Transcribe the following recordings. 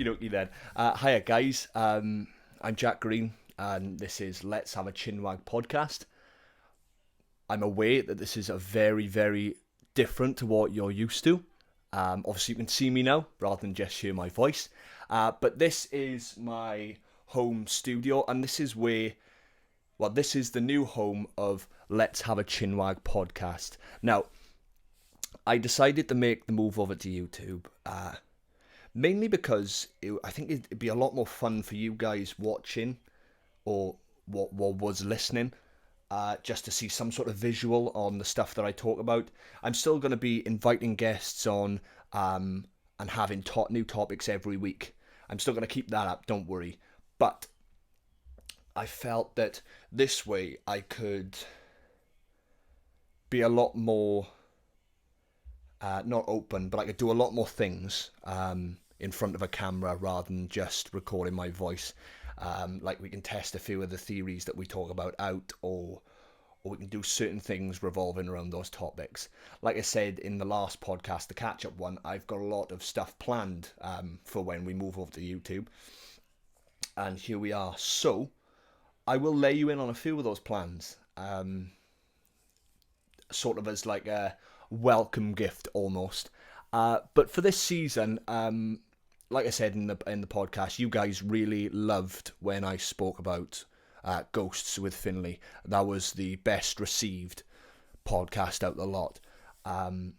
dokie then. Hiya guys, I'm Jack Green, and this is Let's Have a Chinwag Podcast. I'm aware that this is a very, very different to what you're used to. Obviously you can see me now, rather than just hear my voice. But this is my home studio, and this is this is the new home of Let's Have a Chinwag Podcast. Now, I decided to make the move over to YouTube, mainly because I think it'd be a lot more fun for you guys watching, or what was listening, just to see some sort of visual on the stuff that I talk about. I'm still going to be inviting guests on, and having new topics every week. I'm still going to keep that up, don't worry. But I felt that this way I could be a lot more, not open, but I could do a lot more things in front of a camera rather than just recording my voice. Like we can test a few of the theories that we talk about out, or we can do certain things revolving around those topics. Like I said in the last podcast, the catch-up one, I've got a lot of stuff planned for when we move over to YouTube. And here we are. So, I will lay you in on a few of those plans. Sort of as like a welcome gift almost. But for this season, like I said in the podcast, you guys really loved when I spoke about Ghosts with Finley. That was the best received podcast out of the lot.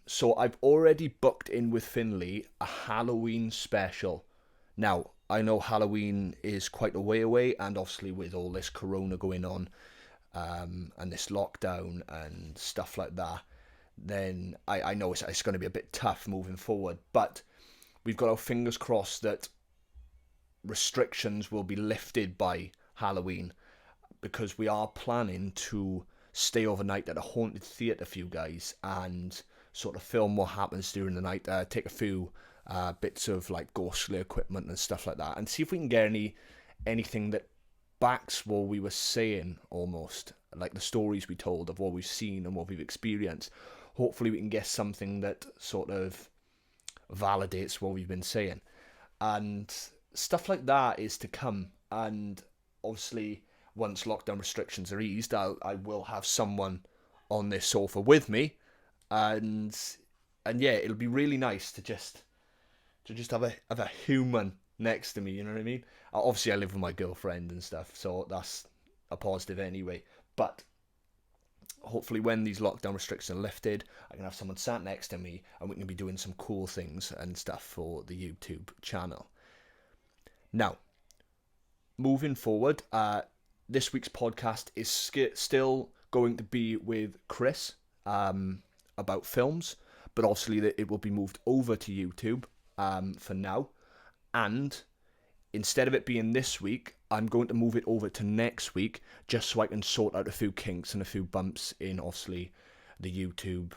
So I've already booked in with Finley a Halloween special. Now, I know Halloween is quite a way away, and obviously with all this corona going on, and this lockdown and stuff like that, then I know it's going to be a bit tough moving forward. But we've got our fingers crossed that restrictions will be lifted by Halloween, because we are planning to stay overnight at a haunted theatre for you guys and sort of film what happens during the night, take a few bits of like ghostly equipment and stuff like that, and see if we can get anything that backs what we were saying, almost like the stories we told of what we've seen and what we've experienced. Hopefully we can get something that sort of validates what we've been saying, and stuff like that is to come. And obviously once lockdown restrictions are eased, I will have someone on this sofa with me, and yeah, it'll be really nice to just have a human next to me, you know what I mean? Obviously I live with my girlfriend and stuff, so that's a positive anyway. But hopefully when these lockdown restrictions are lifted, I can have someone sat next to me and we can be doing some cool things and stuff for the YouTube channel. Now, moving forward, this week's podcast is still going to be with Chris about films, but obviously it will be moved over to YouTube for now. And instead of it being this week, I'm going to move it over to next week, just so I can sort out a few kinks and a few bumps in, obviously, the YouTube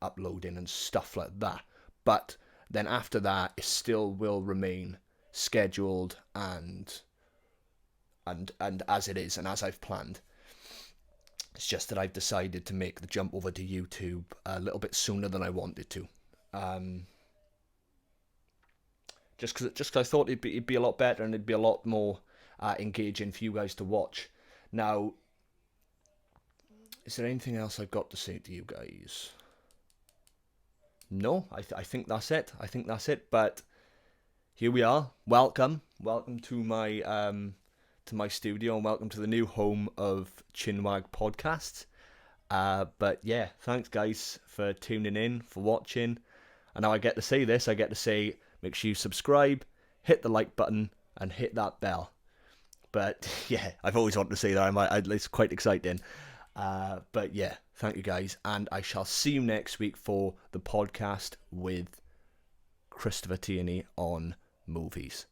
uploading and stuff like that. But then after that, it still will remain scheduled and as it is and as I've planned. It's just that I've decided to make the jump over to YouTube a little bit sooner than I wanted to. Just because I thought it'd be a lot better and it'd be a lot more engaging for you guys to watch. Now, is there anything else I've got to say to you guys? No, I think that's it. But here we are. Welcome to my studio, and welcome to the new home of Chinwag Podcasts. But yeah, thanks guys for tuning in, for watching. And now I get to say this. I get to say, make sure you subscribe, hit the like button, and hit that bell. But yeah, I've always wanted to say that. It's quite exciting. But yeah, thank you guys. And I shall see you next week for the podcast with Christopher Tierney on movies.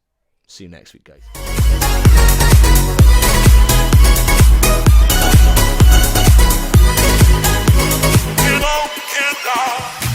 See you next week, guys. Get on.